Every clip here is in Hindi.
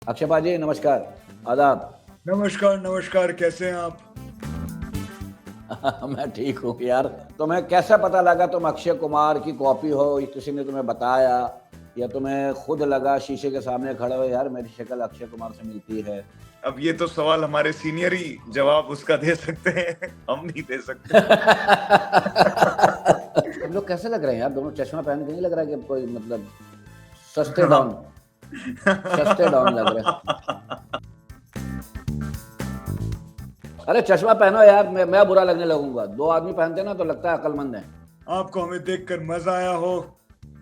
अक्षय पाजी नमस्कार, आदाब। नमस्कार नमस्कार, कैसे हैं आप? मैं ठीक हूँ यार। तुम्हें कैसे पता लगा तुम अक्षय कुमार की कॉपी हो? किसी ने तुम्हें बताया या तुम्हें खुद लगा शीशे के सामने खड़े हो यार मेरी शक्ल अक्षय कुमार से मिलती है? अब ये तो सवाल हमारे सीनियर ही जवाब उसका दे सकते हैं, हम नहीं दे सकते। तुम लोग कैसे लग रहे हैं यार? दोनों चश्मा पहन के नहीं लग रहा है कि कोई मतलब सस्ते हाँ। डॉन सस्ते डॉन लग रहे हैं। अरे चश्मा पहनो यार, मैं बुरा लगने लगूंगा। दो आदमी पहनते ना तो लगता है अक्लमंद है। आपको हमें देखकर मजा आया हो,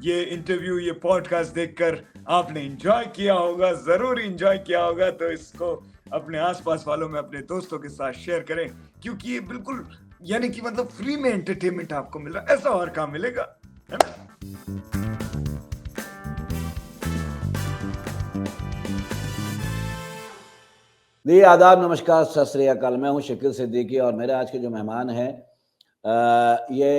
ये इंटरव्यू, ये पॉडकास्ट देखकर आपने एंजॉय किया होगा, जरूर एंजॉय किया होगा, तो इसको अपने आसपास वालों में, अपने दोस्तों के साथ शेयर करें, क्योंकि ये बिल्कुल यानी कि मतलब फ्री में एंटरटेनमेंट आपको मिल रहा है, ऐसा और कहाँ मिलेगा, है ना? जी आदाब, नमस्कार, सत श्री अकाल। मैं हूँ शकील सिद्दीकी और मेरे आज के जो मेहमान हैं ये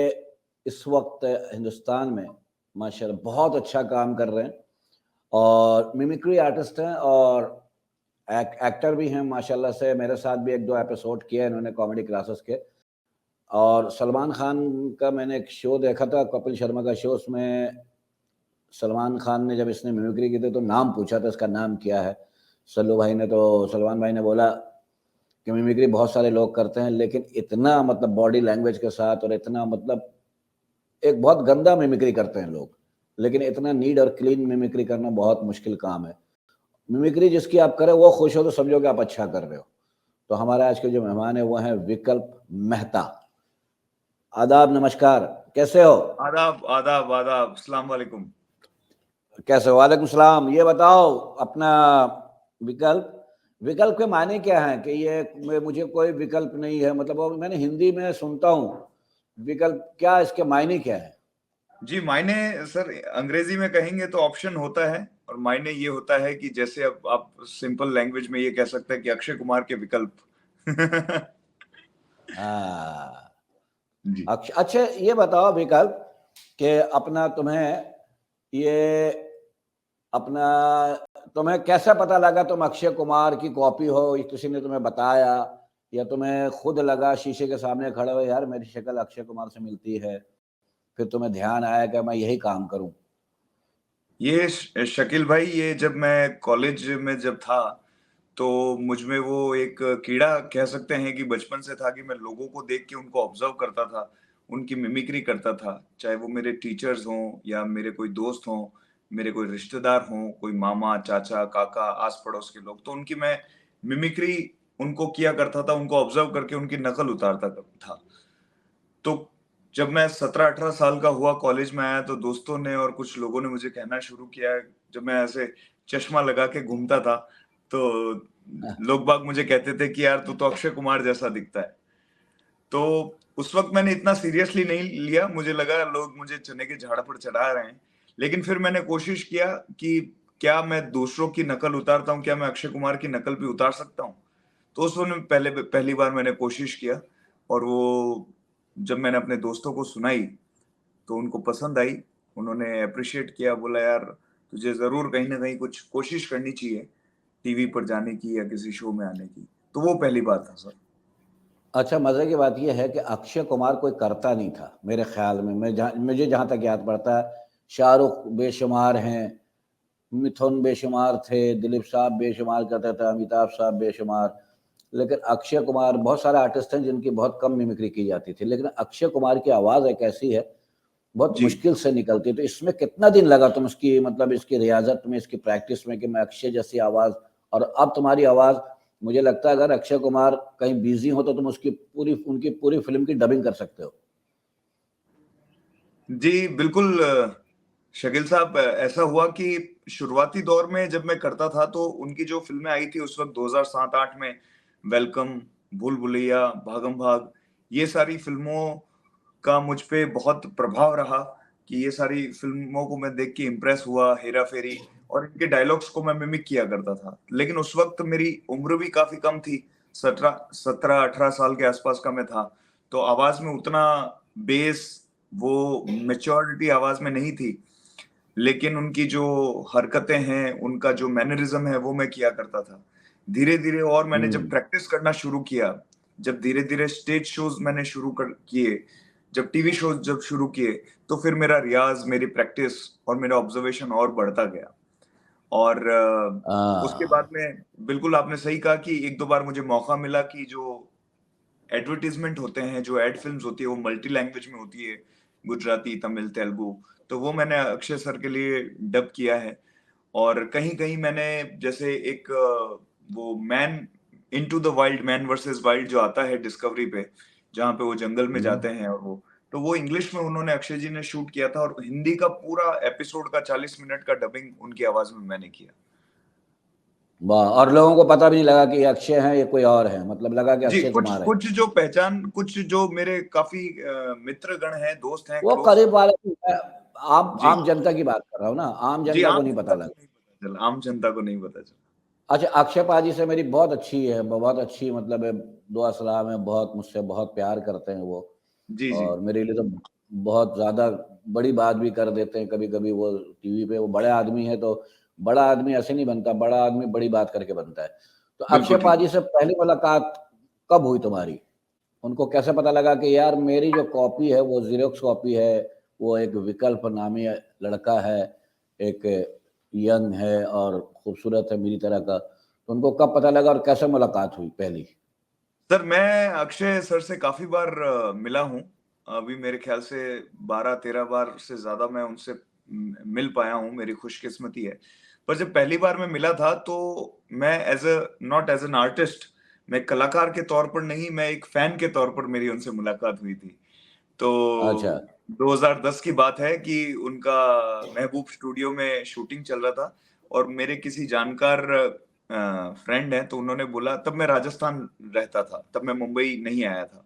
इस वक्त हिंदुस्तान में माशाल्लाह बहुत अच्छा काम कर रहे हैं और मिमिक्री आर्टिस्ट हैं और एक्टर भी हैं माशाल्लाह से। मेरे साथ भी एक दो एपिसोड किए इन्होंने कॉमेडी क्लासेस के। और सलमान खान का मैंने एक शो देखा था, कपिल शर्मा का शो। उसमें सलमान खान ने जब इसने मिमिक्री की थी तो नाम पूछा था इसका नाम क्या है। सल्लू भाई ने, तो सलमान भाई ने बोला कि मिमिक्री बहुत सारे लोग करते हैं लेकिन इतना मतलब बॉडी लैंग्वेज के साथ और इतना मतलब एक बहुत गंदा मिमिक्री करते हैं लोग, लेकिन इतना नीट और क्लीन मिमिक्री करना बहुत मुश्किल काम है। मिमिक्री जिसकी आप करें वो खुश हो तो समझो कि आप अच्छा कर रहे हो। तो हमारे आज के जो मेहमान है वो हैं विकल्प मेहता। आदाब, नमस्कार, कैसे हो? आदाब आदाब आदाब, अस्सलाम वालेकुम। कैसे हो? वालेकुम सलाम। ये बताओ अपना विकल्प, विकल्प के मायने क्या हैं? कि ये मुझे कोई विकल्प नहीं है, मतलब वो मैंने हिंदी में सुनता हूँ विकल्प, क्या इसके मायने क्या है? जी, मायने सर अंग्रेजी में कहेंगे तो ऑप्शन होता है, और मायने ये होता है कि जैसे अब आप सिंपल लैंग्वेज में ये कह सकते हैं कि अक्षय कुमार के विकल्प। हाँ। जी। अच्छा ये बताओ विकल्प कि अपना तुम्हें ये अपना तुम्हें कैसा पता लगा तुम अक्षय कुमार की कॉपी हो? किसी ने तुम्हें बताया या तुम्हें खुद लगा शीशे के सामने खड़े हो यार मेरी शक्ल अक्षय कुमार से मिलती है, फिर तुम्हें ध्यान आया कि मैं यही काम करूं? ये शकील भाई, ये जब मैं कॉलेज में जब था, तो मुझ में वो एक कीड़ा कह सकते हैं कि बचपन से था कि मैं लोगों को देख के उनको ऑब्जर्व करता था, उनकी मिमिक्री करता था। चाहे वो मेरे टीचर्स हों या मेरे कोई दोस्त हों, मेरे कोई रिश्तेदार हों, कोई मामा, चाचा, काका, आस-पड़ोस के लोग, तो उनकी मैं मिमिक्री उनको किया करता था, उनको ऑब्जर्व करके उनकी नकल उतारता था। तो जब मैं 17-18 साल का हुआ, कॉलेज में आया, तो दोस्तों ने और कुछ लोगों ने मुझे कहना शुरू किया, जब मैं ऐसे चश्मा लगा के घूमता था, तो लोग बाग मुझे कहते थे कि यार तू तो अक्षय कुमार जैसा दिखता है। तो उस वक़्त मैंने इतना सीरियसली नहीं लिया, मुझे लगा लोग मुझे चने के झाड़ पर चढ़ा रहे हैं। लेकिन फिर मैंने कोशिश किया कि क्या मैं दूसरों की नकल उतारता हूँ, क्या मैं अक्षय कुमार की नकल भी उतार सकता हूँ? तो उस समय पहली बार मैंने कोशिश किया, और वो जब मैंने अपने दोस्तों को सुनाई, तो उनको पसंद आई। उन्होंने एप्रिशिएट किया, बोला यार तुझे ज़रूर कहीं न कहीं कुछ कोशिश करनी चाहिए, टीवी पर जाने की या किसी शो में आने की। तो वो पहली बात था सर। अच्छा, मज़े की बात यह है कि अक्षय कुमार कोई करता नहीं था मेरे ख्याल में। मुझे जहाँ तक याद पड़ता है, शाहरुख बेशुमार हैं, मिथुन बेशुमार थे, दिलीप साहब बेशुमार करता था, अमिताभ साहब बेशुमार। लेकिन अक्षय कुमार, बहुत सारे आर्टिस्ट हैं जिनकी बहुत कम मिमिक्री की जाती थी, लेकिन अक्षय कुमार की आवाज़ एक ऐसी है, बहुत जी। मुश्किल से निकलती है। तो इसमें कितना दिन लगा तुम इसकी मतलब इसकी रियाज़त में, इसकी प्रैक्टिस में कि मैं अक्षय जैसी आवाज़, और अब तुम्हारी आवाज़, मुझे लगता है अगर अक्षय कुमार कहीं बिज़ी हो तो तुम उनकी पूरी फ़िल्म की डबिंग कर सकते हो। जी, बिल्कुल शकील साहब, ऐसा हुआ कि शुरुआती दौर में जब मैं करता था, तो उनकी जो फ़िल्में आई थी उस वक़्त 2007-8 में, वेलकम, भूल-भुलैया, भागम-भाग, ये सारी फ़िल्मों का मुझ पे बहुत प्रभाव रहा कि ये सारी फ़िल्मों को मैं देख के इम्प्रेस हुआ, हेरा-फेरी, और इनके डायलॉग्स को मैं मिमिक किया करता था। लेकिन उस वक़्त मेरी उम्र भी काफ़ी कम थी, 17-18 साल के आस-पास का मैं था, तो आवाज़ में उतना बेस, वो मैच्योरिटी आवाज़ में नहीं थी। लेकिन उनकी जो हरकतें हैं, उनका जो मैनरिज्म है वो मैं किया करता था। धीरे-धीरे और मैंने जब हम्म। प्रैक्टिस करना शुरू किया, जब धीरे-धीरे स्टेज शोज़ मैंने शुरू कर किए, जब टीवी शोज़ जब शुरू किए, तो फिर मेरा रियाज़, मेरी प्रैक्टिस और मेरा ऑब्जर्वेशन और बढ़ता गया। और उसके बाद हाँ। में बिल्कुल आपने सही कहा कि 1-2 बार मुझे मौका मिला कि जो एडवर्टाइज़मेंट होते हैं, जो एड फ़िल्म्स होती है, वो मल्टी लैंग्वेज में होती है, गुजराती, तमिल, तेलुगु, तो वो मैंने अक्षय सर के लिए डब किया है। और कहीं-कहीं मैंने जैसे एक वो man into the wild, man versus wild जो आता है डिस्कवरी पे, जहाँ पे वो जंगल में हम्म। जाते हैं और तो वो इंग्लिश में उन्होंने अक्षय जी ने शूट किया था और हिंदी का पूरा एपिसोड का 40 मिनट का डबिंग उनकी आवाज़ में मैंने किया। वाह! और लोगों को पता भी नहीं लगा कि ये अक्षय हैं, ये कोई और है, मतलब लगा कि जी, अक्षय कुछ कुमार है। कुछ जो पहचान कुछ जो मेरे काफ़ी मित्रगण हैं, दोस्त हैं, वो क्लोज़। करीब वाले मैं आम जी, आम जनता की बात कर रहा हूँ ना, आम जी, जनता को आम नहीं पता जनता को लगा। नहीं पता चला, आम जनता को नहीं पता चला। अच्छा, अक्षय पाजी से मेरी बहुत अच्छी है, बहुत अच्छी मतलब है, दुआ सलाम है, बहुत मुझसे बहुत प्यार करते हैं वो। जी, जी। और मेरे लिए तो बहुत ज़्यादा बड़ी बात भी कर देते हैं कभी-कभी वो टीवी पे। वो बड़े आदमी हैं, तो बड़ा आदमी ऐसे नहीं बनता, बड़ा आदमी बड़ी बात करके बनता है। तो अक्षय बिल्कुल ठीक पाजी है। से पहली मुलाकात कब हुई तुम्हारी? उनको कैसे पता लगा कि यार मेरी जो कॉपी है वो ज़ेरॉक्स कॉपी है, वो एक विकल्प नामी लड़का है, एक यंग है और खूबसूरत है मेरी तरह का। तो उनको कब पता लगा और कैसे मुलाकात हुई पहली? सर, मैं अक्षय सर से काफ़ी बार मिला हूँ। अभी मेरे ख़्याल से 12-13 बार से ज़्यादा मैं उनसे मिल पाया हूँ, मेरी खुशकिस्मती है। पर जब पहली बार मैं मिला था तो मैं नॉट एज़ एन आर्टिस्ट, मैं कलाकार के तौर पर नहीं, मैं एक फ़ैन के तौर पर मेरी उनसे मुलाकात हुई थी। अच्छा। तो 2010 की बात है कि उनका महबूब स्टूडियो में शूटिंग चल रहा था और मेरे किसी जानकार फ्रेंड हैं, तो उन्होंने बोला, तब मैं राजस्थान रहता था, तब मैं मुंबई नहीं आया था।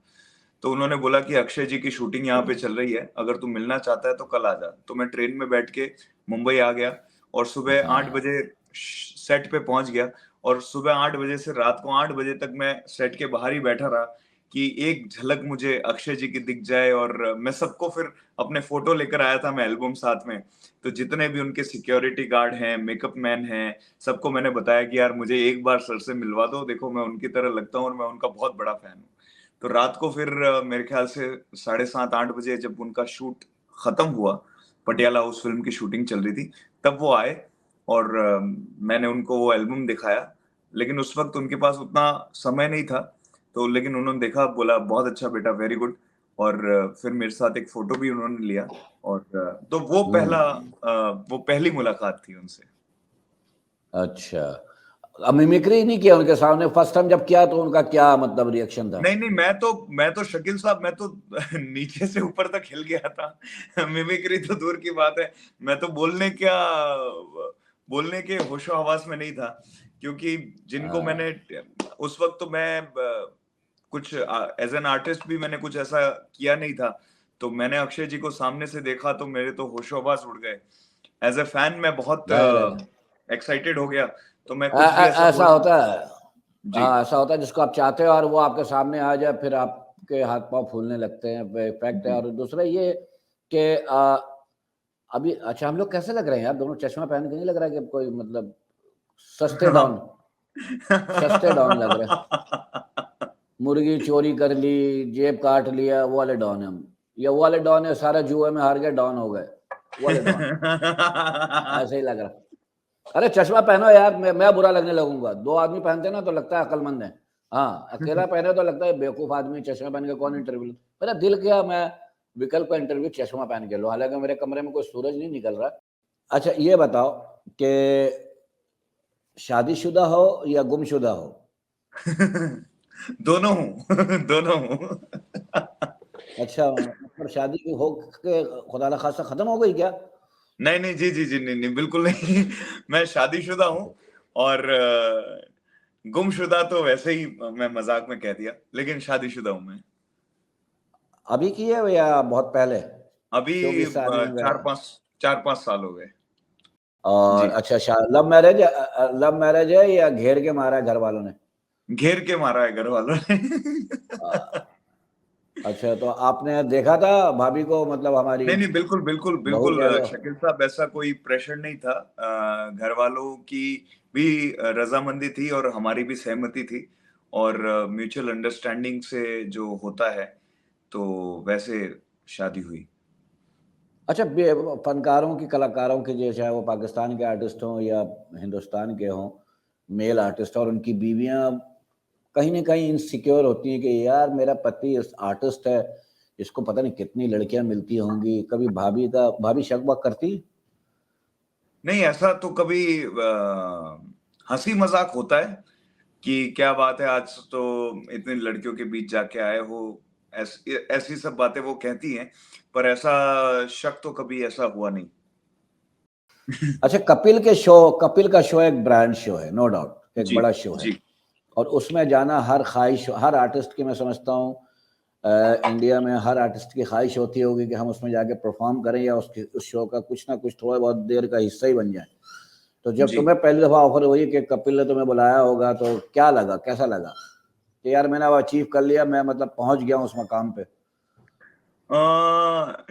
तो उन्होंने बोला कि अक्षय जी की शूटिंग यहाँ पे चल रही है, अगर तू मिलना चाहता है तो कल आ जा। तो मैं ट्रेन में बैठ के मुंबई आ गया और सुबह 8 हाँ। बजे सेट पे पहुँच गया और सुबह 8 बजे से रात को 8 बजे तक मैं सेट के बाहर ही बैठा रहा कि एक झलक मुझे अक्षय जी की दिख जाए। और मैं सबको फिर अपने फ़ोटो लेकर आया था, मैं एल्बम साथ में। तो जितने भी उनके सिक्योरिटी गार्ड हैं, मेकअप मैन हैं, सबको मैंने बताया कि यार मुझे एक बार सर से मिलवा दो, देखो मैं उनकी तरह लगता हूँ और मैं उनका बहुत बड़ा फ़ैन हूँ। तो रात को फिर मेरे ख्याल से 7:30-8 बजे जब उनका शूट खत्म हुआ, पटियाला हाउस फ़िल्म की शूटिंग चल रही थी, तब वो आए और मैंने उनको वो एल्बम दिखाया। लेकिन उस वक़्त उनके पास उतना समय नहीं था, तो लेकिन उन्होंने देखा, बोला बहुत अच्छा बेटा, वेरी गुड। और फिर मेरे साथ एक फ़ोटो भी उन्होंने लिया और तो हुँ। वो पहली मुलाकात थी उनसे। अच्छा। मिमिक्री नहीं किया उनके सामने फर्स्ट टाइम जब किया तो उनका क्या मतलब रिएक्शन था? नहीं, नहीं, मैं तो शकील साहब, मैं तो नीचे से ऊपर तक हिल गया था। मिमिक्री तो दूर की बात है, मैं तो बोलने के होशो-हवास में नहीं था, क्योंकि जिनको हाँ। मैंने उस वक़्त तो मैं कुछ एज़ एन आर्टिस्ट भी मैंने कुछ ऐसा किया नहीं था। तो मैंने अक्षय जी को सामने से देखा तो मेरे तो होशो-हवास उड़ गए। एज़ अ फैन मैं बहुत अरे! एक्साइटेड हो गया, तो मैं कुछ भी ऐसा ऐसा बोल होता है। जी। हाँ, ऐसा होता है जिसको आप चाहते हो और वो आपके सामने आ जाए फिर आपके हाथ-पाँव फूलने लगते हैं, ब इफ़ेक्ट है। जी। और दूसरा ये कि अभी अच्छा हम लोग कैसे लग रहे हैं यार? दोनों चश्मा पहन के नहीं लग रहा है कि कोई मतलब सस्ते डॉन सस्ते डॉन लग रहे हैं। मुर्गी चोरी कर ली, जेब काट लिया, वो वाले डॉन हैं हम। या वो वाले डॉन है सारे जुए में हार गए, डॉन हो गए, वो वाले डॉन। ऐसे ही लग रहा है। अरे चश्मा पहनो यार, मैं बुरा लगने लगूँगा। 2 आदमी पहनते हैं ना तो लगता है अक्लमंद है। हाँ, अकेला पहने तो लगता है बेवकूफ़ आदमी, चश्मा पहन के कौन इंटरव्यू ले। मेरा दिल किया मैं विकल्प का इंटरव्यू चश्मा पहन के लूँ, हालाँकि मेरे कमरे में कोई सूरज नहीं निकल रहा। अच्छा ये बताओ कि शादीशुदा हो या गुमशुदा हो? दोनों हूँ, दोनों हूँ। अच्छा मतलब शादी हो के खुदा न खास्ता खत्म हो गई क्या? नहीं, नहीं, जी, जी, जी, नहीं, नहीं, बिल्कुल नहीं। मैं शादीशुदा हूँ और गुमशुदा तो वैसे ही मैं मज़ाक में कह दिया, लेकिन शादीशुदा हूँ मैं। अभी की है या बहुत पहले? अभी शो की शादी में गए? 4-5 साल हो गए। और जी, अच्छा लव मैरिज है या घेर के मारा है घर वालों ने? घेर के मारा है घर वालों ने। अ, नहीं अच्छा, तो आपने देखा था भाभी को, मतलब हमारी नहीं, बिल्कुल बिल्कुल बहू बिल्कुल कह लो। शकील साहब, ऐसा कोई प्रेशर नहीं था। घर वालों की भी रजामंदी थी और हमारी भी सहमति थी, और म्यूचुअल अंडरस्टैंडिंग से जो होता है, तो वैसे शादी हुई। अच्छा, फनकारों की, कलाकारों के, जो चाहे वो पाकिस्तान के आर्टिस्ट हों या हिंदुस्तान के हों, मेल आर्टिस्ट, और उनकी बीवियां कहीं ना कहीं इनसिक्योर होती हैं कि यार मेरा पति आर्टिस्ट है, इसको पता नहीं कितनी लड़कियां मिलती होंगी। कभी भाभी शक वक करती? नहीं, ऐसा तो कभी हंसी मजाक होता है कि क्या बात है, आज तो इतनी लड़कियों के बीच जाके आए हो, ऐसी सब बातें वो कहती हैं, पर ऐसा शक तो कभी ऐसा हुआ नहीं। अच्छा, कपिल का शो एक ब्रांड शो है, नो डाउट, एक जी बड़ा शो है। जी और उसमें जाना हर ख्वाहिश, हर आर्टिस्ट की, मैं समझता हूँ इंडिया में हर आर्टिस्ट की ख्वाहिश होती होगी कि हम उसमें जाके परफॉर्म करें या उस शो का कुछ ना कुछ थोड़ा बहुत देर का हिस्सा ही बन जाए। तो जब जी। तुम्हें पहली दफा ऑफर हुई कि कपिल ने तुम्हें बुलाया होगा, तो क्या लगा, कैसा लगा कि यार मैंने अब अचीव कर लिया, मैं मतलब पहुंच गया हूँ उस मकाम पे?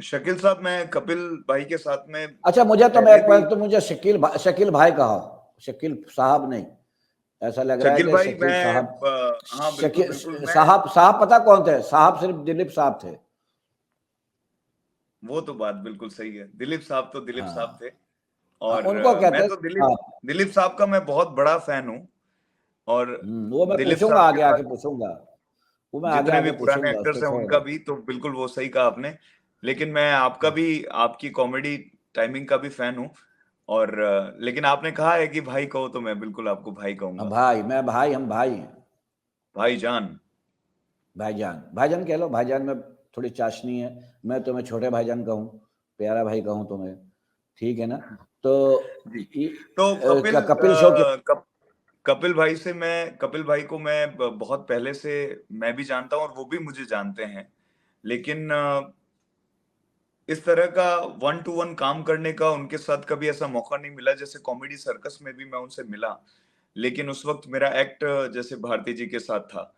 शकील साहब, मैं कपिल भाई के साथ में अच्छा, मुझे तो, मैं पहले एक भी, बार तो मुझे शकील भाई कहा, शकील साहब नहीं। ऐसा लग रहा है शकील कि भाई, शकील मैं साहब। हाँ बिल्कुल शकील बिल्कुल, मैं, साहब, साहब पता कौन थे? साहब सिर्फ दिलीप साहब थे। वो तो बात बिल्कुल सही है, दिलीप साहब तो दिलीप साहब हाँ, थे। हाँ, और उनको कहते मैं हैं तो साहब। दिलीप साहब का मैं बहुत बड़ा फैन हूँ। और वो मैं दिलीप पूछूंगा, साहब के आगे आके बाद पूछूंगा। वो मैं आगे जितने भी आके पुराने पूछूंगा, उसको एक्टर्स हैं छोड़ो। उनका भी, तो बिल्कुल वो सही कहा आपने। लेकिन मैं आपका भी, आपकी कॉमेडी टाइमिंग का भी फैन हूँ। और लेकिन आपने कहा है कि भाई कहो, तो मैं बिल्कुल आपको भाई अब कहूंगा। भाई, मैं भाई, हम भाई हैं। भाईजान। भाईजान, भाईजान कह लो, भाईजान में थोड़ी चाशनी है। मैं तुम्हें छोटे भाईजान कहूँ, प्यारा भाई कहूँ तुम्हें, ठीक है ना? तो जी। तो कपिल शो के, कपिल भाई से मैं, कपिल भाई को मैं बहुत पहले से मैं भी जानता हूँ और वो भी मुझे जानते हैं। लेकिन इस तरह का वन टू वन काम करने का उनके साथ कभी ऐसा मौका नहीं मिला। जैसे कॉमेडी सर्कस में भी मैं उनसे मिला, लेकिन उस वक्त मेरा एक्ट जैसे भारती जी के साथ था,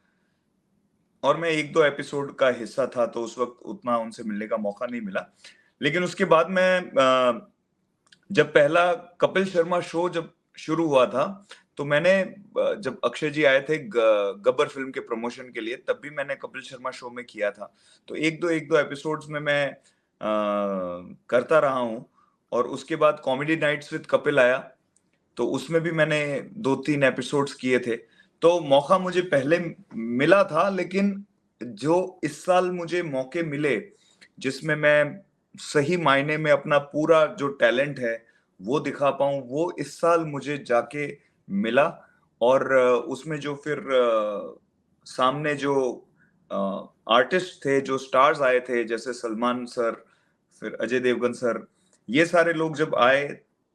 और मैं एक दो एपिसोड का हिस्सा था, तो उस वक्त उतना उनसे मिलने का मौका नहीं मिला। लेकिन उसके बाद मैं जब पहला कपिल शर्मा शो जब शुरू हुआ था, तो मैंने जब अक्षय जी आए थे गब्बर फिल्म के प्रमोशन के लिए, तब भी मैंने कपिल शर्मा शो में किया था। तो एक दो एपिसोड्स में मैं करता रहा हूँ। और उसके बाद कॉमेडी नाइट्स विद कपिल आया, तो उसमें भी मैंने दो तीन एपिसोड्स किए थे। तो मौका मुझे पहले मिला था, लेकिन जो इस साल मुझे मौके मिले, जिसमें मैं सही मायने में अपना पूरा जो टैलेंट है वो दिखा पाऊं, वो इस साल मुझे जाके मिला। और उसमें जो फिर सामने जो आर्टिस्ट थे, जो स्टार्स आए थे, जैसे सलमान सर, फिर अजय देवगन सर, ये सारे लोग जब आए,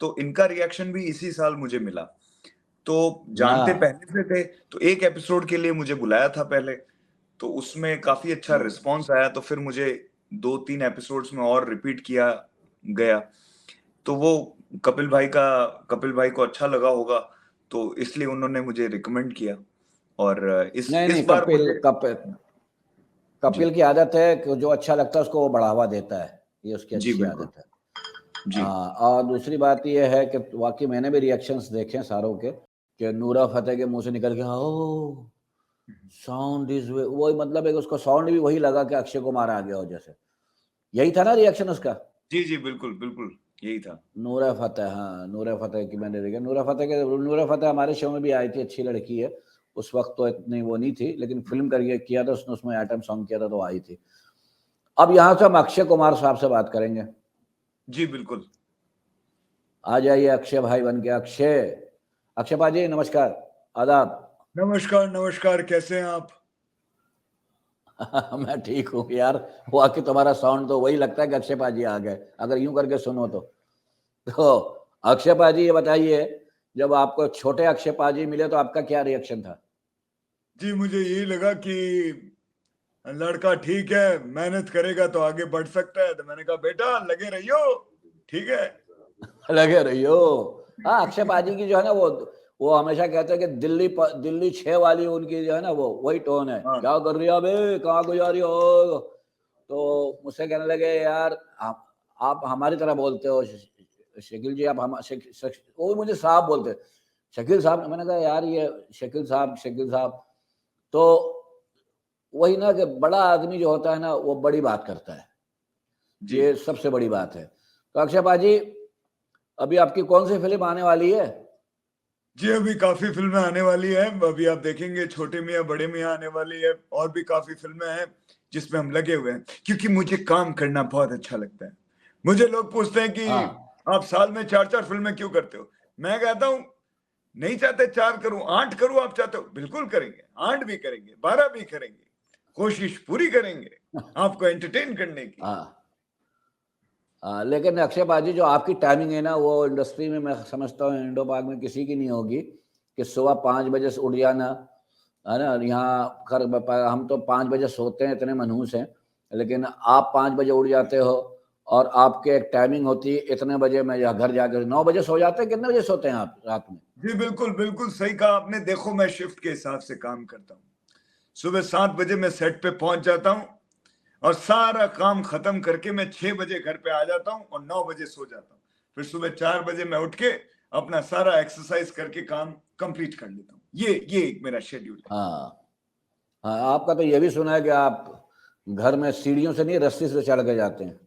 तो इनका रिएक्शन भी इसी साल मुझे मिला। तो जानते हाँ, पहले से थे, तो एक एपिसोड के लिए मुझे बुलाया था पहले, तो उसमें काफी अच्छा रिस्पांस आया, तो फिर मुझे दो तीन एपिसोड्स में और रिपीट किया गया। तो वो कपिल भाई को अच्छा लगा होगा, तो इसलिए उन्होंने मुझे रिकमेंड किया। और नहीं इस नहीं, बार मुझे, जी कपिल की आदत है कि जो अच्छा लगता है उसको वो बढ़ावा देता है, ये उसकी जी अच्छी बिल्कुल। आदत है। जी और दूसरी बात ये है कि वाकई मैंने भी रिएक्शंस देखे हैं सारों के, कि नूरा फतेह के मुंह से निकल के ओ साउंड इज, वही मतलब है कि उसको साउंड भी वही लगा कि अक्षय कुमार आ गया हो जैसे। यही था ना रिएक्शन उसका? जी जी बिल्कुल बिल्कुल, यही था। नूरा फतेह, हाँ, नूरा फतेह की मैंने देखा। नूरा फतेह हमारे शो में भी आई थी, अच्छी लड़की है। उस वक्त तो इतनी वो नहीं थी, लेकिन फिल्म करके किया था उसने, उसमें आइटम सॉन्ग किया था, तो आई थी। अब यहाँ से हम अक्षय कुमार साहब से बात करेंगे। जी बिल्कुल। आ जाइए अक्षय भाई बन के। अक्षय पाजी, नमस्कार, आदाब। नमस्कार नमस्कार, कैसे हैं आप? मैं ठीक हूँ यार। वाकई तुम्हारा साउंड तो वही लगता है कि अक्षय पाजी आ गए, अगर यूं करके सुनो तो अक्षय पाजी, ये बताइए, जब आपको छोटे अक्षय पाजी मिले तो आपका क्या रिएक्शन था? जी, मुझे यही लगा कि लड़का ठीक है, मेहनत करेगा तो आगे बढ़ सकता है, तो मैंने कहा बेटा लगे रहियो, ठीक है। लगे रहियो। हाँ, अक्षय पाजी की जो है ना, वो हमेशा कहते हैं कि दिल्ली 6 वाली उनकी जो है ना वो वही टोन है, हाँ। क्या कर रही हो बे, कहाँ को जा रही हो। तो मुझसे कहने लगे यार आप हमारी तरह बोलते हो शकील जी, आप वो मुझे साहब बोलते, शकील साहब। मैंने कहा यार ये शकील साहब। तो वही ना कि बड़ा आदमी जो होता है ना वो बड़ी बात करता है, ये सबसे बड़ी बात है। तो अक्षय पाजी, अभी आपकी कौन सी फिल्म आने वाली है? जी, अभी काफी फिल्में आने वाली है। अभी आप देखेंगे छोटे मियाँ बड़े मियाँ आने वाली है, और भी काफी फिल्में हैं जिसमें हम लगे हुए हैं, क्योंकि मुझे काम करना बहुत अच्छा लगता है। मुझे लोग पूछते हैं कि हाँ आप साल में 4-4 फिल्में क्यों करते हो? मैं कहता हूँ नहीं चाहते 4 करूं, 8 करूं, आप चाहते हो बिल्कुल करेंगे, 8 भी करेंगे, 12 भी करेंगे, कोशिश पूरी करेंगे आपको एंटरटेन करने की। हाँ लेकिन अक्षय पाजी, जो आपकी टाइमिंग है ना वो इंडस्ट्री में मैं समझता हूँ इंडो पाक में किसी की नहीं होगी, कि सुबह 5 बजे से उठ जाना, है ना। यहाँ हम तो 5 बजे सोते हैं, इतने मनहूस हैं, लेकिन आप 5 बजे उठ जाते हो और आपके एक टाइमिंग होती है इतने बजे मैं या घर जाकर 9 बजे सो जाते हैं। कितने बजे सोते हैं आप रात में? जी बिल्कुल बिल्कुल सही कहा आपने। देखो मैं शिफ्ट के हिसाब से काम करता हूँ। सुबह 7 बजे मैं सेट पे पहुंच जाता हूँ और सारा काम खत्म करके मैं 6 बजे घर पे आ जाता हूँ और 9 बजे सो जाता हूँ। फिर सुबह 4 बजे मैं उठ के अपना सारा एक्सरसाइज करके काम कंप्लीट कर लेता हूँ। ये एक मेरा शेड्यूल है। हाँ हाँ, आपका तो ये भी सुना है कि आप घर में सीढ़ियों से नहीं रस्सी से चढ़ के जाते हैं,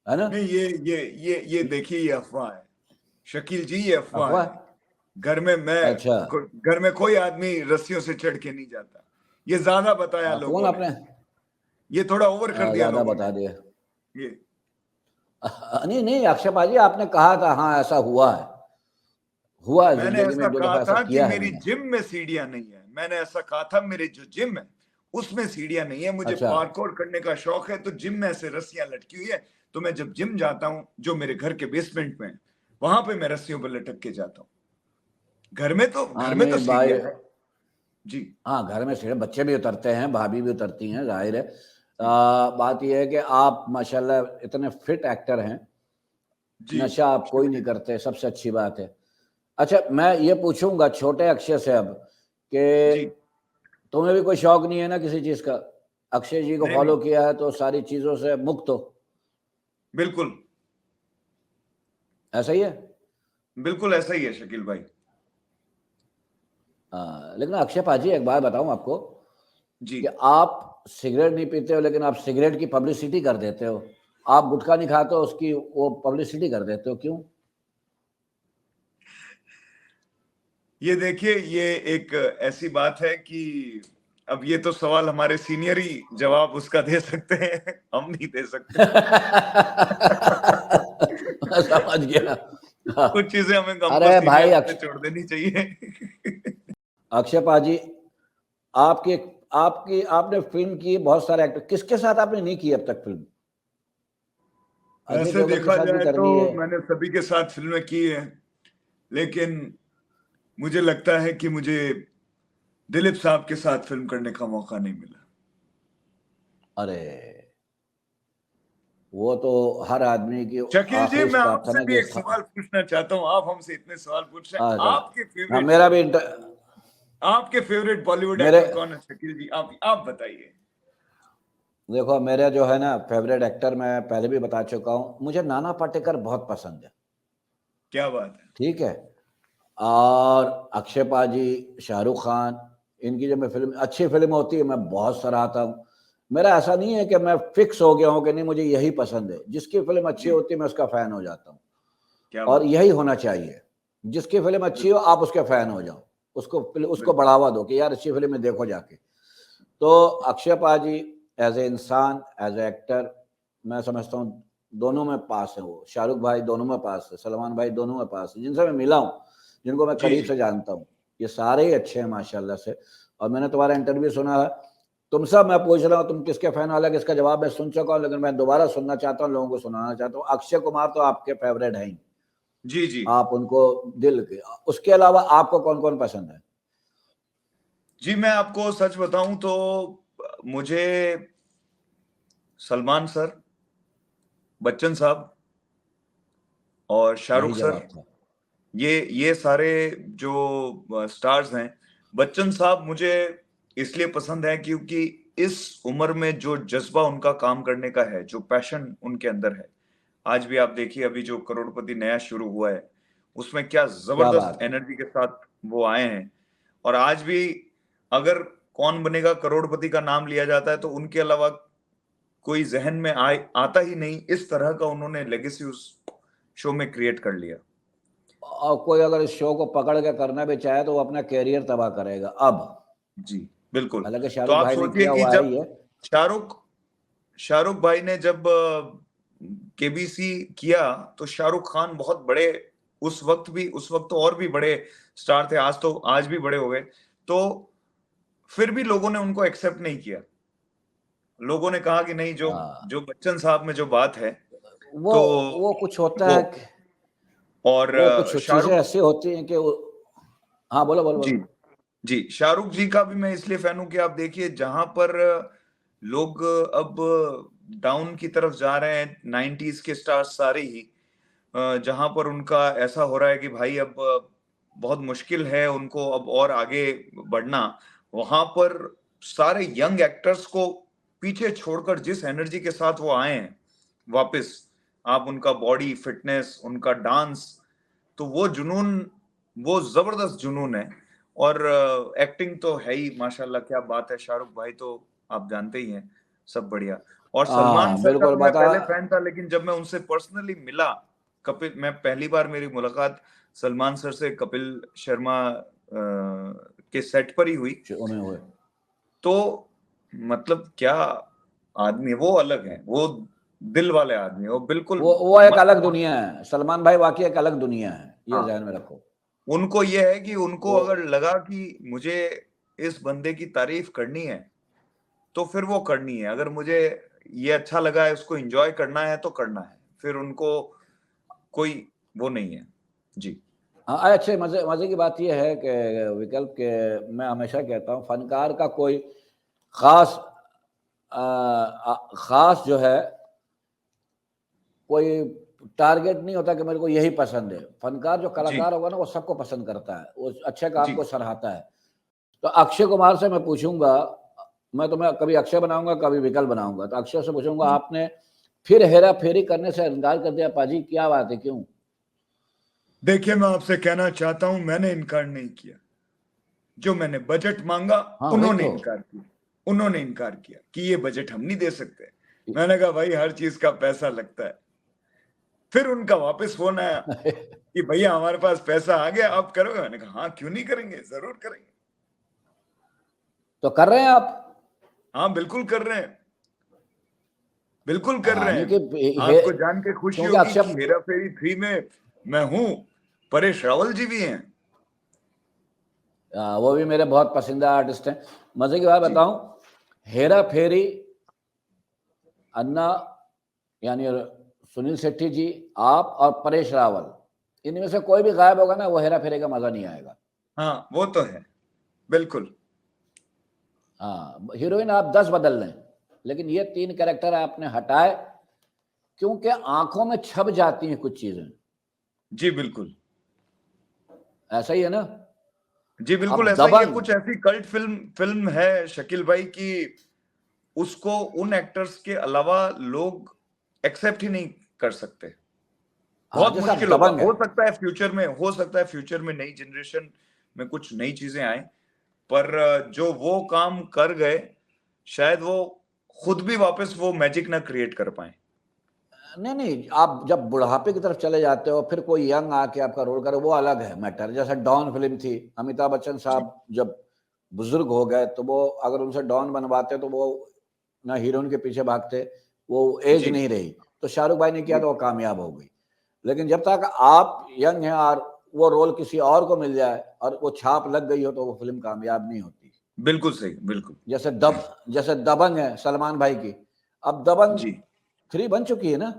है ना? नहीं, ये देखिए, ये अफवाह है शकील जी, ये अफवाह अफवाह? है। अच्छा। घर में कोई आदमी रस्सियों से चढ़ के नहीं जाता। ये ज्यादा बताया कौन लोगों ने, आपने ये थोड़ा ओवर कर दिया ज्यादा लोगों बता ने दिया? ये। नहीं नहीं अक्षय पाजी, आपने कहा था, हाँ ऐसा हुआ है, हुआ है, मैंने जिंदगी में ऐसा एक दो कहा दफा ऐसा था कि किया है मेरी मैंने। जिम में सीढ़ियां नहीं है। मैंने ऐसा कहा था मेरे जो जिम है उसमें सीढ़ियां नहीं है। मुझे अच्छा पार्कोर करने का शौक है, तो जिम में ऐसे रस्सियां लटकी हुई है। तो मैं जब जिम जाता हूँ जो मेरे घर के बेसमेंट में है, वहां पे मैं रस्सियों पर लटक के जाता हूँ। हाँ घर में तो नहीं भाई, सीढ़ियां है जी। हाँ घर में सीढ़े बच्चे भी उतरते हैं, भाभी भी उतरती हैं, जाहिर है। जी बात यह है कि आप माशाल्लाह इतने फिट एक्टर हैं, जी नशा आप कोई नहीं शुक्रिया। करते, सबसे अच्छी बात है। अच्छा, मैं ये पूछूंगा छोटे अक्षय से अब कि जी तुम्हें भी कोई शौक नहीं है ना किसी चीज का? अक्षय जी को नहीं नहीं फॉलो किया है तो सारी चीजों से मुक्त हो, बिल्कुल ऐसा ही है? बिल्कुल ऐसा ही है शकील भाई। लेकिन अक्षय पाजी, एक बात बताऊं आपको जी कि आप सिगरेट नहीं पीते हो, लेकिन आप सिगरेट की पब्लिसिटी कर देते हो। आप गुटखा नहीं खाते हो, उसकी वो पब्लिसिटी कर देते हो, क्यों? ये देखिए, ये एक ऐसी बात है कि अब ये तो सवाल हमारे सीनियर ही जवाब उसका दे सकते हैं, हम नहीं दे सकते। मैं समझ गया। हाँ। कुछ चीजें हमें हमको अरे भाई सीनियर पे छोड़ देनी चाहिए। अक्षय पाजी, आपकी आपकी आपने फिल्म की, बहुत सारे एक्टर, किसके साथ आपने नहीं की अब तक फिल्म? अजय वैसे देवगन के देखा साथ भी जाए तो करनी है? मैंने सभी के साथ फिल्में की है, लेकिन मुझे लगता है कि मुझे दिलीप साहब के साथ फिल्म करने का मौका नहीं मिला। अरे वो तो हर आदमी की शकील जी, आखिरी मैं स्टॉप था आपसे ना भी कि एक सवाल पूछना चाहता हूं। आप हमसे इतने सवाल पूछ रहे हैं। अच्छा, हाँ मेरा भी आपके फेवरेट बॉलीवुड मेरे एक्टर कौन है शकील जी? आप बताइए। देखो, मेरे जो है ना फेवरेट एक्टर, मैं पहले भी बता चुका हूँ, मुझे नाना पाटेकर बहुत पसंद है। क्या बात है। ठीक है। और अक्षय पाजी, शाहरुख खान, इनकी जब मैं फिल्म, अच्छी फिल्म होती है मैं बहुत सराहता हूँ। मेरा ऐसा नहीं है कि मैं फिक्स हो गया हूँ कि नहीं मुझे यही पसंद है। जिसकी फिल्म अच्छी जी होती है मैं उसका फैन हो जाता हूँ, क्या और बात है। यही होना चाहिए। जिसकी फिल्म अच्छी हो बिल्कुल आप उसके फैन हो जाओ, उसको उसको बिल्कुल बढ़ावा दो कि यार अच्छी फिल्म में देखो जाके। तो अक्षय पाजी एज ए इंसान, एज ए एक्टर, मैं समझता हूँ दोनों में पास है वो। शाहरुख भाई दोनों में पास है, सलमान भाई दोनों में पास है, जिनसे मैं मिला हूँ, जिनको मैं जी करीब जी से जानता हूँ, ये सारे ही अच्छे हैं माशाल्लाह से। और मैंने तुम्हारा इंटरव्यू सुना है, तुम सब, मैं पूछ रहा हूँ तुम किसके फैन, वाला इसका जवाब मैं सुन चुका हूँ, लेकिन मैं दोबारा सुनना चाहता हूँ, लोगों को सुनाना चाहता हूँ। अक्षय कुमार तो आपके फेवरेट हैं ही, जी जी आप उनको दिल के, उसके अलावा आपको कौन कौन पसंद है? जी मैं आपको सच बताऊं तो मुझे सलमान सर, बच्चन साहब और यही शाहरुख सर, जवाब था। ये सारे जो स्टार्स हैं, बच्चन साहब मुझे इसलिए पसंद है क्योंकि इस उम्र में जो जज्बा उनका काम करने का है, जो पैशन उनके अंदर है, आज भी आप देखिए अभी जो करोड़पति नया शुरू हुआ है, उसमें क्या क्या जबरदस्त बात है। एनर्जी के साथ वो आए हैं। और आज भी अगर कौन बनेगा करोड़पति का नाम लिया जाता है तो उनके अलावा कोई जहन में आता ही नहीं, इस तरह का उन्होंने लेगेसी उस शो में क्रिएट कर लिया। और कोई अगर इस शो को पकड़ के करना भी चाहे तो वो अपना कैरियर तबाह करेगा अब। जी, बिल्कुल। हालांकि तो शाहरुख आप भाई ने सोचिए किया कि हुआ है जब ये। शाहरुख शाहरुख भाई ने जब केबीसी किया तो शाहरुख खान बहुत बड़े, उस वक्त तो और भी बड़े स्टार थे, आज भी बड़े हो गए। तो फिर भी लोगों ने उनको एक्सेप्ट नहीं किया। लोगों ने कहा कि नहीं, जो हाँ, जो बच्चन साहब में जो बात है, वो तो वो कुछ होता वो है कि और वो कुछ चीजें शाहरुख ऐसी होती हैं कि हाँ, बोलो बोलो जी, बोलो। जी, शाहरुख जी का भी मैं इसलिए फैन हूं कि आप देखिए जहां पर लोग अब डाउन की तरफ जा रहे हैं, 90s के स्टार्स सारे ही, जहां पर उनका ऐसा हो रहा है कि भाई अब बहुत मुश्किल है उनको अब और आगे बढ़ना, वहां पर सारे यंग एक्टर्स को पीछे छोड़कर जिस एनर्जी के साथ वो आए हैं वापस, आप उनका बॉडी फिटनेस, उनका डांस, तो वो जुनून, वो जबरदस्त जुनून है। और एक्टिंग तो है ही माशाल्लाह, क्या बात है। शाहरुख भाई तो आप जानते ही हैं, सब बढ़िया। और सलमान हाँ सर का बिल्कुल तो मैं बता। पहले फैन था, लेकिन जब मैं उनसे पर्सनली मिला, कपिल, मैं पहली बार मेरी मुलाकात सलमान सर से कपिल शर्मा के सेट पर ही हुई, उन्हें हुए। तो मतलब क्या आदमी, वो अलग है, वो दिल वाले आदमी, वो बिल्कुल वो एक मस्त। अलग दुनिया है, सलमान भाई वाकई एक अलग दुनिया है, ये हाँ, ध्यान में रखो। उनको ये है कि उनको वो अगर लगा कि मुझे इस बंदे की तारीफ करनी है तो फिर वो करनी है, अगर मुझे ये अच्छा लगा है, उसको एंजॉय करना है तो करना है, फिर उनको कोई वो नहीं है। जी, हाँ, अच्छे मजे मजे की बात यह है कि विकल्प के मैं हमेशा कहता हूँ फनकार का कोई खास खास जो है कोई टारगेट नहीं होता कि मेरे को यही पसंद है। फनकार जो जी, कलाकार होगा ना वो सबको पसंद करता है, वो अच्छे काम जी, को सराहता है। तो अक्षय कुमार से मैं पूछूंगा, मैं तुम्हें कभी अक्षय बनाऊंगा कभी विकल्प बनाऊंगा, तो अक्षय से पूछूंगा जी। आपने फिर हेरा फेरी करने से इनकार कर दिया पाजी, क्या बात है, क्यों? देखिए, मैं आपसे कहना चाहता हूं, मैंने इनकार नहीं किया। जो मैंने बजट मांगा, हाँ वही उन्होंने तो। इनकार किया। उन्होंने इनकार किया कि ये बजट हम नहीं दे सकते। मैंने कहा भाई, हर चीज का पैसा लगता है। फिर उनका वापस फोन आया कि भैया हमारे पास पैसा आ गया, आप करोगे? मैंने कहा हाँ, क्यों नहीं करेंगे, जरूर करेंगे। तो कर रहे हैं आप? हाँ, बिल्कुल कर रहे हैं, बिल्कुल कर हाँ रहे नहीं हैं। कि आपको जान के खुशी क्योंकि होगी अक्षय, कि हेरा फेरी 3 में मैं हूं, परेश रावल जी भी हैं। वो भी मेरे बहुत पसंदीदा आर्टिस्ट हैं। मजे की बात जी, बताऊं, हेरा फेरी, अन्ना यानी सुनील शेट्टी जी, आप और परेश रावल, इनमें से कोई भी गायब होगा ना वो हेरा फेरी का मजा नहीं आएगा। हाँ, वो तो है, बिल्कुल। हाँ, हीरोइन आप 10 बदल लें, लेकिन ये 3 कैरेक्टर आपने हटाए क्योंकि आंखों में छप जाती हैं कुछ चीजें। जी, बिल्कुल। ऐसा ही है ना? जी, बिल्कुल अब ऐसा ही है। दबंग, कुछ ऐसी कल्ट फिल्म फिल्म है शकील भाई की उसको उन एक्टर्स के अलावा लोग एक्सेप्ट ही नहीं कर सकते। हाँ बहुत जैसा अब मुश्किल होगा। दबंग है। हो सकता है फ्यूचर में नई जनरेशन में कुछ नई चीजें आए, पर जो वो काम कर गए, शायद वो खुद भी वापस वो मैजिक ना क्रिएट कर पाए। नहीं नहीं, आप जब बुढ़ापे की तरफ चले जाते हो फिर कोई यंग आके आपका रोल करे, वो अलग है मैटर। जैसे डॉन फिल्म थी, अमिताभ बच्चन जी, साहब जब बुजुर्ग हो गए तो वो अगर उनसे डॉन बनवाते तो वो ना हीरोइन के पीछे भागते, वो एज जी, नहीं रही। तो शाहरुख भाई ने किया जी, तो वो कामयाब हो गई। लेकिन जब तक आप यंग हैं और वो रोल किसी और को मिल जाए और वो छाप लग गई हो तो वो फिल्म कामयाब नहीं होती। बिल्कुल सही, बिल्कुल। जैसे दबंग है सलमान भाई की, अब दबंग जी, 3 बन चुकी है ना,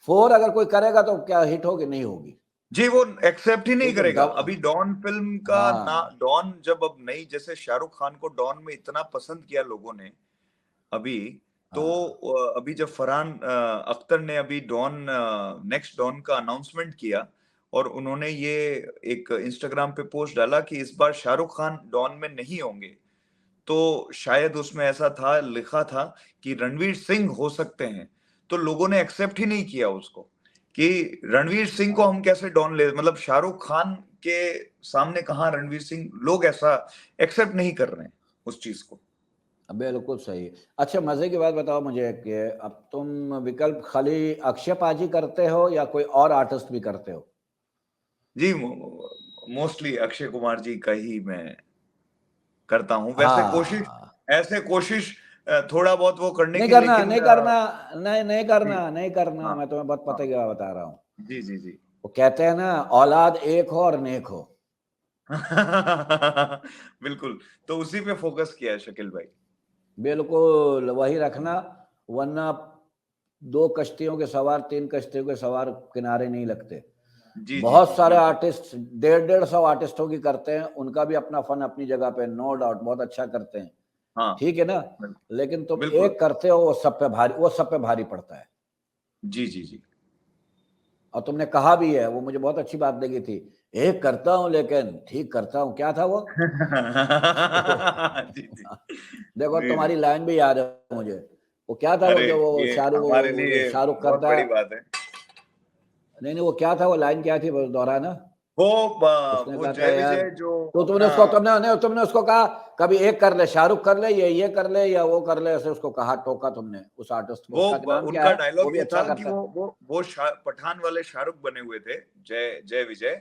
4 अगर कोई करेगा तो क्या हिट होगी? नहीं होगी। जी, वो एक्सेप्ट ही नहीं क्योंकि करेगा। दब अभी डॉन फिल्म का ना, हाँ डॉन जब अब नई, जैसे शाहरुख खान को डॉन में इतना पसंद किया लोगों ने अभी, तो हाँ अभी जब फरहान अख्तर ने अभी डॉन, नेक्स्ट डॉन का अनाउंसमेंट किया, और उन्होंने ये एक इंस्टाग्राम पे पोस्ट डाला कि इस बार शाहरुख खान डॉन में नहीं होंगे। तो शायद उसमें ऐसा था, लिखा था कि रणवीर सिंह हो सकते हैं। तो लोगों ने एक्सेप्ट ही नहीं किया उसको कि रणवीर सिंह को हम कैसे डॉन ले, मतलब शाहरुख खान के सामने कहाँ रणवीर सिंह, लोग ऐसा एक्सेप्ट नहीं कर रहे हैं उस चीज को। बिल्कुल सही। अच्छा, मजे की बात बताओ मुझे कि अब तुम विकल्प खाली अक्षय पाजी करते हो या कोई और आर्टिस्ट भी करते हो? जी, मोस्टली अक्षय कुमार जी का ही मैं करता हूँ। वैसे कोशिश, हाँ, ऐसे कोशिश थोड़ा बहुत वो करने नहीं की, करना, लेकिन नहीं करना, नहीं नहीं जी, करना, नहीं करना, हाँ, मैं तुम्हें बहुत हाँ। पता क्या बता रहा हूँ। जी, जी, जी। वो कहते हैं ना, औलाद एक हो और नेक हो। बिल्कुल, तो उसी पे फोकस किया है शकील भाई। बिल्कुल वही रखना, वरना दो कश्तियों के सवार, तीन कश्तियों के सवार किनारे नहीं लगते। जी, जी, बहुत जी, सारे बिल्कुल। आर्टिस्ट 150 आर्टिस्टों की करते हैं, उनका भी अपना फन अपनी जगह पे, नो डाउट बहुत अच्छा करते हैं, हाँ, ठीक है ना। बिल्कुल, लेकिन तुम बिल्कुल। एक करते हो, वो सब पे भारी पड़ता है। जी, जी, जी। और तुमने कहा भी है, वो मुझे बहुत अच्छी बात लगी थी, एक करता हूं लेकिन ठीक करता हूं, क्या था वो? जी, जी। देखो जी, जी। तुम्हारी लाइन भी याद है मुझे। वो क्या था वो अरे! जो वो ये शाहरुख, हमारे वो जो लिए शाहरुख बहुत करता है। बड़ी बात है। नहीं नहीं, वो क्या था, वो लाइन क्या थी, बस दोहराना। वो उसने वो कहा था जय यार, विजय जो तो तुमने अपना, उसको, तुमने उसको कहा कभी एक कर ले, शाहरुख कर ले, ये कर ले, या वो कर ले, ऐसे उसको कहा, टोका तुमने उस आर्टिस्ट को। वो उसका नाम क्या उनका है? वो डायलॉग भी ये अच्छा था कि करता है। वो पठान वाले शाहरुख बने हुए थे, जय जय विजय।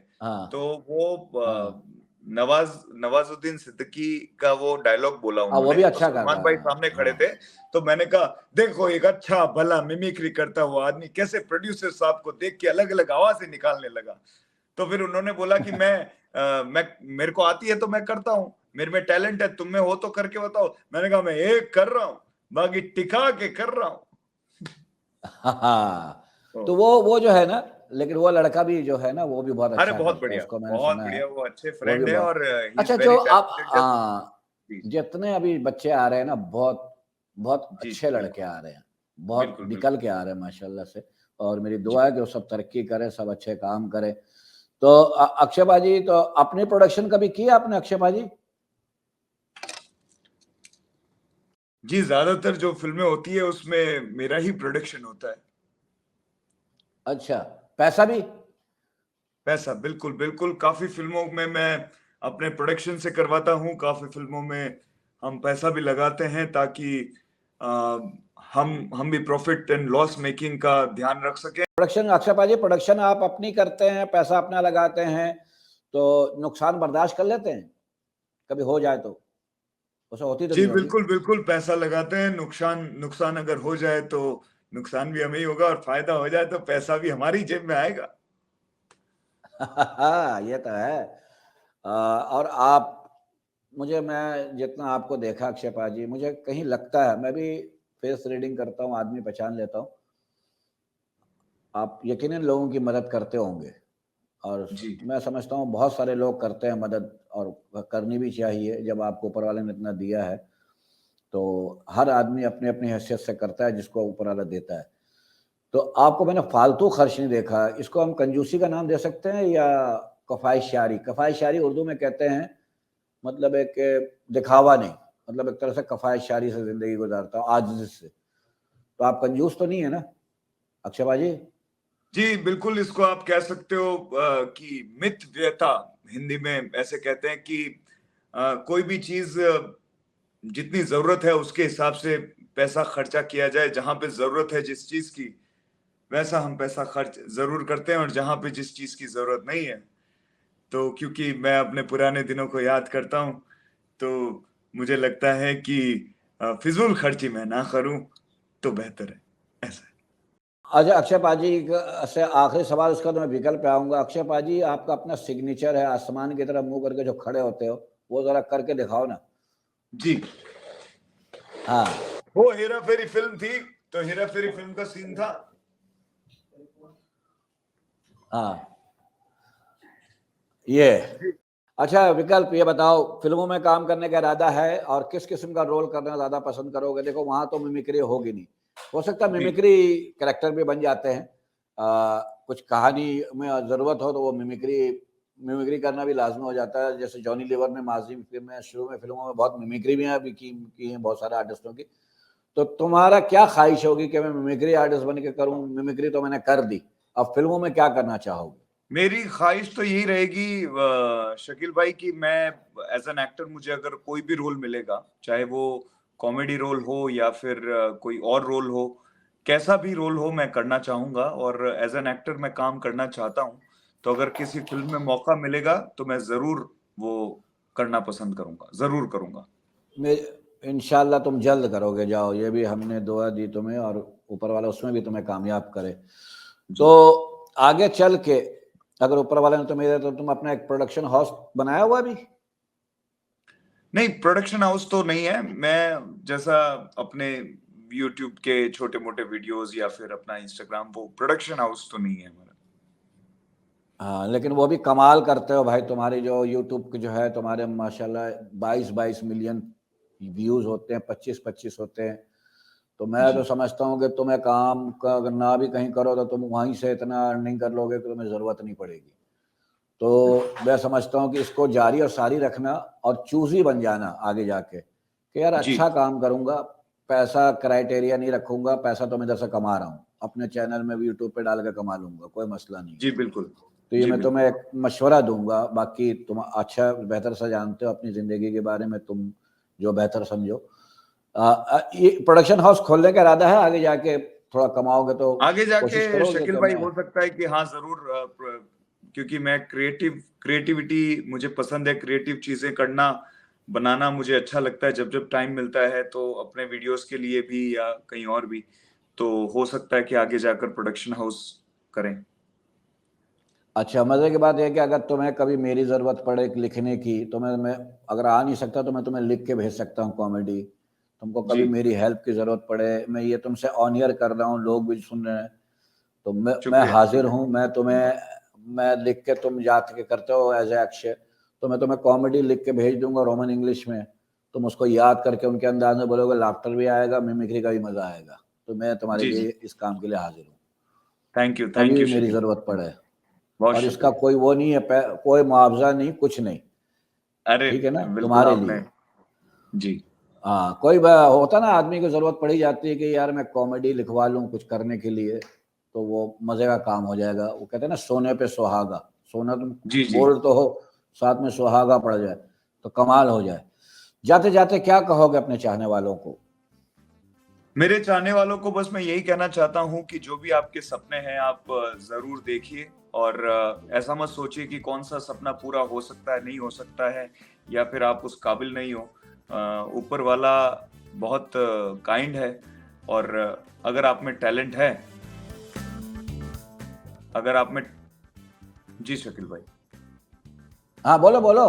तो हाँ वो हाँ नवाजुद्दीन सिद्दीकी का वो डायलॉग बोला हाँ, वो उन्होंने, भी तो अच्छा कर सलमान रहा भाई है। सामने खड़े थे। हाँ तो मैंने कहा, देखो एक अच्छा भला मिमिक्री करता हुआ आदमी कैसे प्रोड्यूसर साहब को देख के अलग अलग आवाजें निकालने लगा। तो फिर उन्होंने बोला कि मैं मेरे को आती है तो मैं करता हूँ, मेरे में टैलेंट है, तुम में हो तो करके बताओ। मैंने कहा मैं एक कर रहा हूँ, बाकी टिका के कर रहा हूँ। हाँ। तो तो वो जो है ना, लेकिन वो लड़का भी जो है ना, वो भी बहुत अरे अच्छा करता है, उसको मैंने बहुत सुना है। बढ़िया, वो अच्छे वो भी फ्रेंड है बहुत और ही इज अच्छा। जो वेरी अब टैलेंटेड। जब जी, जितने अभी बच्चे आ रहे हैं ना, बहुत बहुत जी, अच्छे जी, लड़के बिल्कुल, आ रहे हैं, बहुत बिल्कुल, निकल बिल्कुल। के आ रहे हैं माशाल्लाह से। और मेरी जी, दुआ है कि वो सब तरक्की करें, सब अच्छे काम करें। तो अक्षय बाजी, तो अपनी प्रोडक्शन कभी की आपने अक्षय बाजी? जी, ज्यादातर जो फिल्में होती है उसमें मेरा ही प्रोडक्शन होता है। अच्छा, पैसा भी? पैसा बिल्कुल, बिल्कुल, काफ़ी फ़िल्मों में मैं अपने प्रोडक्शन से करवाता हूँ, काफ़ी फ़िल्मों में हम पैसा भी लगाते हैं ताकि अ, हम भी प्रॉफ़िट एंड लॉस मेकिंग का ध्यान रख सकें। प्रोडक्शन, अक्षय बाजी प्रोडक्शन आप अपनी करते हैं, पैसा अपना लगाते हैं, तो नुकसान बर्दाश्त कर लेते हैं कभी हो जाए तो? उसे होती तो जी, नहीं होगी। बिल्कुल, बिल्कुल, पैसा लगाते हैं, नुकसान नुकसान अगर हो जाए तो नुकसान भी हमें ही होगा और फ़ायदा हो जाए तो पैसा भी हमारी जेब में आएगा। ये तो है। और आप, मैं जितना आपको देखा अक्षय पाजी, मुझे कहीं लगता है, मैं भी फेस रीडिंग करता हूँ, आदमी पहचान लेता हूँ, आप यकीनन लोगों की मदद करते होंगे। और जी, मैं समझता हूँ बहुत सारे लोग करते हैं मदद, और करनी भी चाहिए जब आपको ऊपर वाले ने इतना दिया है। तो हर आदमी अपनी अपनी हैसियत से करता है जिसको ऊपर वाला देता है। तो आपको मैंने फालतू खर्च नहीं देखा। इसको हम कंजूसी का नाम दे सकते हैं, या कफायशारी? कफायशारी उर्दू में कहते हैं, मतलब एक दिखावा नहीं, मतलब एक तरह से कफायशारी से जिंदगी गुजारता हूँ, आजिज़ से। तो आप कंजूस तो नहीं है ना अक्षय बाजी? जी, बिल्कुल, इसको आप कह सकते हो कि मितव्ययता, हिंदी में ऐसे कहते हैं कि कोई भी चीज़ जितनी ज़रूरत है उसके हिसाब से पैसा खर्चा किया जाए। जहाँ पे ज़रूरत है जिस चीज़ की, वैसा हम पैसा खर्च ज़रूर करते हैं, और जहाँ पे जिस चीज़ की ज़रूरत नहीं है, तो क्योंकि मैं अपने पुराने दिनों को याद करता हूँ, तो मुझे लगता है कि फ़िज़ूल खर्ची मैं ना करूँ, तो बेहतर है, ऐसा है। अच्छा, अक्षय पाजी से आखिरी सवाल, उसका तो मैं विकल्प पे आऊंगा। अक्षय पाजी, आपका अपना सिग्नेचर है, आसमान की तरफ मुंह करके जो खड़े होते हो, वो जरा करके दिखाओ ना। जी, हाँ वो हेरा फेरी फ़िल्म थी, तो हेरा फेरी फ़िल्म का सीन था। हाँ, ये जी। अच्छा विकल्प, ये बताओ, फिल्मों में काम करने का इरादा है और किस किस्म का रोल करना ज्यादा पसंद करोगे? देखो वहां तो मिमिक्री होगी नहीं, हो सकता है जी। मिमिक्री कैरेक्टर भी बन जाते हैं, कुछ कहानी में ज़रूरत हो तो वो मिमिक्री करना भी लाज़मी हो जाता है। जैसे जॉनी लीवर ने माज़ी में शुरू में फ़िल्मों में बहुत मिमिक्री भी भी की हैं बहुत सारे आर्टिस्टों की। तो तुम्हारा क्या ख़्वाहिश होगी कि मैं मिमिक्री आर्टिस्ट बन के करूँ? मिमिक्री तो मैंने कर दी, अब फ़िल्मों में क्या करना चाहोगे? मेरी ख्वाहिश तो यही रहेगी शकील भाई कि मैं एज एन एक्टर मुझे अगर कोई भी रोल मिलेगा, चाहे वो कॉमेडी रोल हो या फिर कोई और रोल हो, कैसा भी रोल हो मैं करना चाहूंगा और एज एन एक्टर मैं काम करना चाहता हूं। तो अगर किसी फिल्म में मौका मिलेगा तो मैं जरूर वो करना पसंद करूंगा, जरूर करूंगा। इंशाल्लाह तुम जल्द करोगे, जाओ, ये भी हमने दुआ दी तुम्हें और ऊपर वाला उसमें भी तुम्हें कामयाब करे। तो जी। आगे चल के अगर ऊपर वाले ने तुम्हें दिया तो तुम अपना एक प्रोडक्शन हाउस बनाया हुआ भी? नहीं, प्रोडक्शन हाउस तो नहीं है। मैं जैसा अपने यूट्यूब के छोटे मोटे वीडियोस या फिर अपना इंस्टाग्राम, वो प्रोडक्शन हाउस तो नहीं है हमारा। हाँ, लेकिन वो भी कमाल करते हो भाई। तुम्हारी जो यूट्यूब की जो है, तुम्हारे माशाल्लाह 22-22 मिलियन व्यूज होते हैं, 25-25 होते हैं। तो मैं तो जी समझता हूँ कि तुम्हें काम का अगर ना भी कहीं करो तो तुम वहीं से इतना अर्निंग कर लोगे कि तुम्हें ज़रूरत नहीं पड़ेगी। तो मैं समझता हूँ कि इसको जारी और सारी रखना और चूज़ी बन जाना आगे जाके कि यार जी अच्छा काम करूँगा, पैसा क्राइटेरिया नहीं रखूँगा, पैसा तो मैं इधर से कमा रहा हूँ, अपने चैनल में भी यूट्यूब पे डाल के कमा लूँगा, कोई मसला नहीं है। जी बिल्कुल। तो ये जी मैं तुम्हें बिल्कुल। एक मशवरा दूंगा, बाकी तुम अच्छा बेहतर से जानते हो अपनी ज़िंदगी के बारे में, तुम जो बेहतर समझो। ये प्रोडक्शन हाउस खोलने का इरादा है? आगे जाके थोड़ा कमाओगे तो आगे जाके कोशिश करोगे शकील कि भाई मैं? हो सकता है कि हाँ जरूर, क्योंकि मैं क्रिएटिविटी मुझे पसंद है, क्रिएटिव चीजें करना, बनाना मुझे अच्छा लगता है। जब जब टाइम मिलता है तो अपने वीडियोस के लिए भी या कहीं और भी, तो हो सकता है कि आगे जाकर प्रोडक्शन हाउस करें। अच्छा, मज़े की बात यह है कि अगर तुम्हें कभी मेरी ज़रूरत पड़े लिखने की तो मैं अगर आ नहीं सकता तो मैं तुम्हें लिख के भेज सकता हूँ कॉमेडी। तुमको जी, कभी मेरी हेल्प की ज़रूरत पड़े, मैं ये तुमसे ऑन एयर कर रहा हूँ, लोग भी सुन रहे हैं, तो मैं शुक्रिया हाजिर शुक्रिया। हूँ। मैं लिख के, तुम याद के करते हो एज ए अक्षय, तो मैं तुम्हें कॉमेडी लिख के भेज दूंगा रोमन इंग्लिश में। तुम उसको याद करके उनके अंदाज में बोलोगे, लाफ्टर भी आएगा, मिमिक्री का भी मजा आएगा। तो मैं तुम्हारे जी जी, लिए इस काम के लिए हाजिर हूँ, कभी थैंक भी यू मेरी शकील। जरूरत पड़े। बहुत और इसका शुक्रिया। कोई वो नहीं है, कोई मुआवजा नहीं, कुछ नहीं, अरे ठीक है ना, बिल्कुल तुम्हारे आपने। लिए। जी हाँ, होता ना आदमी को जरूरत पड़ी जाती है कि यार मैं कॉमेडी लिखवा लूँ कुछ करने के लिए, तो वो मजे का काम हो जाएगा। वो कहते हैं ना, सोने पे सुहागा, सोना तुम जी जी। बोल तो हो, साथ में सुहागा पड़ जाए तो कमाल हो जाए। जाते जाते क्या कहोगे अपने चाहने वालों को? मेरे चाहने वालों को बस मैं यही कहना चाहता हूँ कि जो भी आपके सपने हैं आप जरूर देखिए, और ऐसा मत सोचिए कि कौन सा सपना पूरा हो सकता है, नहीं हो सकता है, या फिर आप उस काबिल नहीं हो। ऊपर वाला बहुत काइंड है, और अगर आप में टैलेंट है, अगर आप में। जी शकील भाई। हाँ, बोलो बोलो,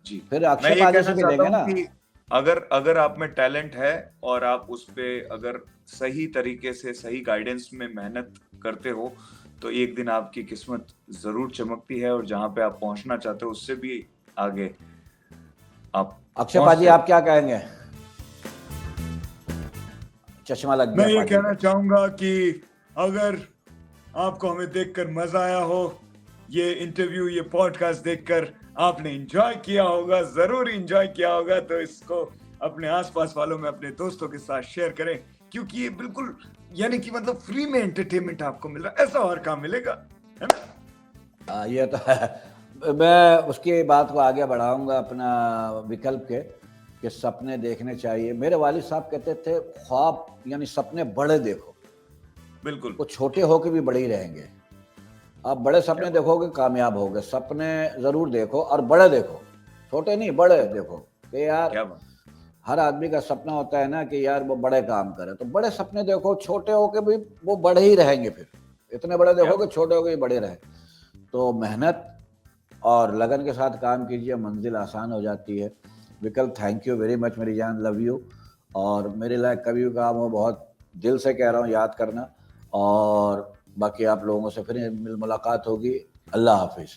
जी, फिर मैं अक्षय ये पाजी कहना से भी चाहता लेंगे हूँ ना। कि अगर अगर आप में टैलेंट है और आप उस पे अगर सही तरीके से सही गाइडेंस में मेहनत करते हो, तो एक दिन आपकी किस्मत जरूर चमकती है, और जहां पे आप पहुंचना चाहते हो उससे भी आगे आप अक्षय पाजी, पहुंचते आप हो। क्या कहेंगे? चश्मा लग मैं गया ये पाजी कहना को। चाहूंगा कि अगर आपको हमें देखकर मजा आया हो, ये इंटरव्यू, ये पॉडकास्ट देखकर आपने एंजॉय किया होगा, जरूर एंजॉय किया होगा, तो इसको अपने आसपास वालों में, अपने दोस्तों के साथ शेयर करें, क्योंकि ये बिल्कुल, यानी कि मतलब फ्री में एंटरटेनमेंट आपको मिल रहा है, ऐसा और काम मिलेगा, है ना? ये तो है। मैं उसकी बात को आगे बढ़ाऊंगा अपना विकल्प के, कि सपने देखने चाहिए। मेरे वालिद साहब कहते थे, ख्वाब यानी सपने बड़े देखो, बिल्कुल। वो छोटे होके भी बड़े ही रहेंगे। आप बड़े क्या सपने बात। देखोगे, कामयाब होगे। सपने जरूर देखो और बड़े देखो, छोटे नहीं, बड़े देखो। कि यार क्या बात। हर आदमी का सपना होता है ना कि यार वो बड़े काम करे, तो बड़े सपने देखो, छोटे होके भी वो बड़े ही रहेंगे। फिर इतने बड़े क्या देखो कि बात। छोटे होके भी बड़े रहे। तो मेहनत और लगन के साथ काम कीजिए, मंजिल आसान हो जाती है। विकल्प, थैंक यू वेरी मच मेरी जान, लव यू। और मेरे लायक कभी भी काम हो, बहुत दिल से कह रहा हूँ, याद करना। और बाकी आप लोगों से फिर मुलाकात होगी। अल्लाह हाफिज़।